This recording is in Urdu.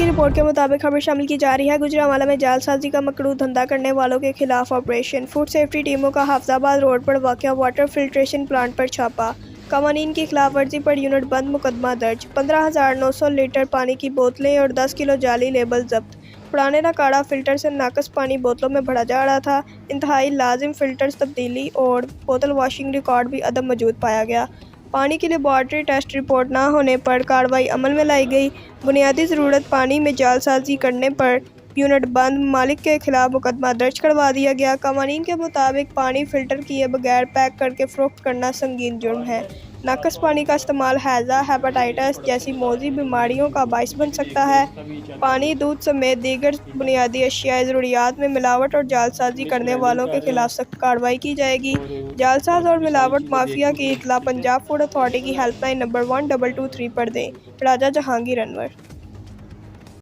کی رپورٹ کے مطابق خبر شامل کی جا رہی ہے۔ گوجرانوالہ میں جعل سازی کا مکروہ دھندا کرنے والوں کے خلاف آپریشن۔ فوڈ سیفٹی ٹیموں کا حافظ آباد روڈ پر واقع واٹر فلٹریشن پلانٹ پر چھاپا۔ قوانین کی خلاف ورزی پر یونٹ بند مقدمہ درج۔ 15,900 لیٹر پانی کی بوتلیں اور 10 کلو جعلی لیبل ضبط۔ پرانے ناکارہ فلٹر سے ناقص پانی بوتلوں میں بھرا جا رہا تھا۔ انتہائی لازم فلٹرز تبدیلی اور بوتل واشنگ ریکارڈ بھی عدم موجود پایا گیا۔ پانی کی لیبارٹری ٹیسٹ رپورٹ نہ ہونے پر کارروائی عمل میں لائی گئی۔ بنیادی ضرورت پانی میں جعل سازی کرنے پر یونٹ بند مالک کے خلاف مقدمہ درج کروا دیا گیا۔ قوانین کے مطابق پانی فلٹر کیے بغیر پیک کرکے فروخت کرنا سنگین جرم ہے۔ ناقص پانی کا استعمال ہیضہ، ہیپاٹائٹس جیسی موذی بیماریوں کا باعث بن سکتا ہے۔ پانی، دودھ سمیت دیگر بنیادی اشیاء ضروریات میں ملاوٹ اور جعل سازی کرنے والوں کے خلاف سخت کارروائی کی جائے گی۔ جعل ساز اور ملاوٹ مافیا کی اطلاع پنجاب فوڈ اتھارٹی کی ہیلپ لائن نمبر 1223 پر دیں۔ راجہ جہانگیر انور۔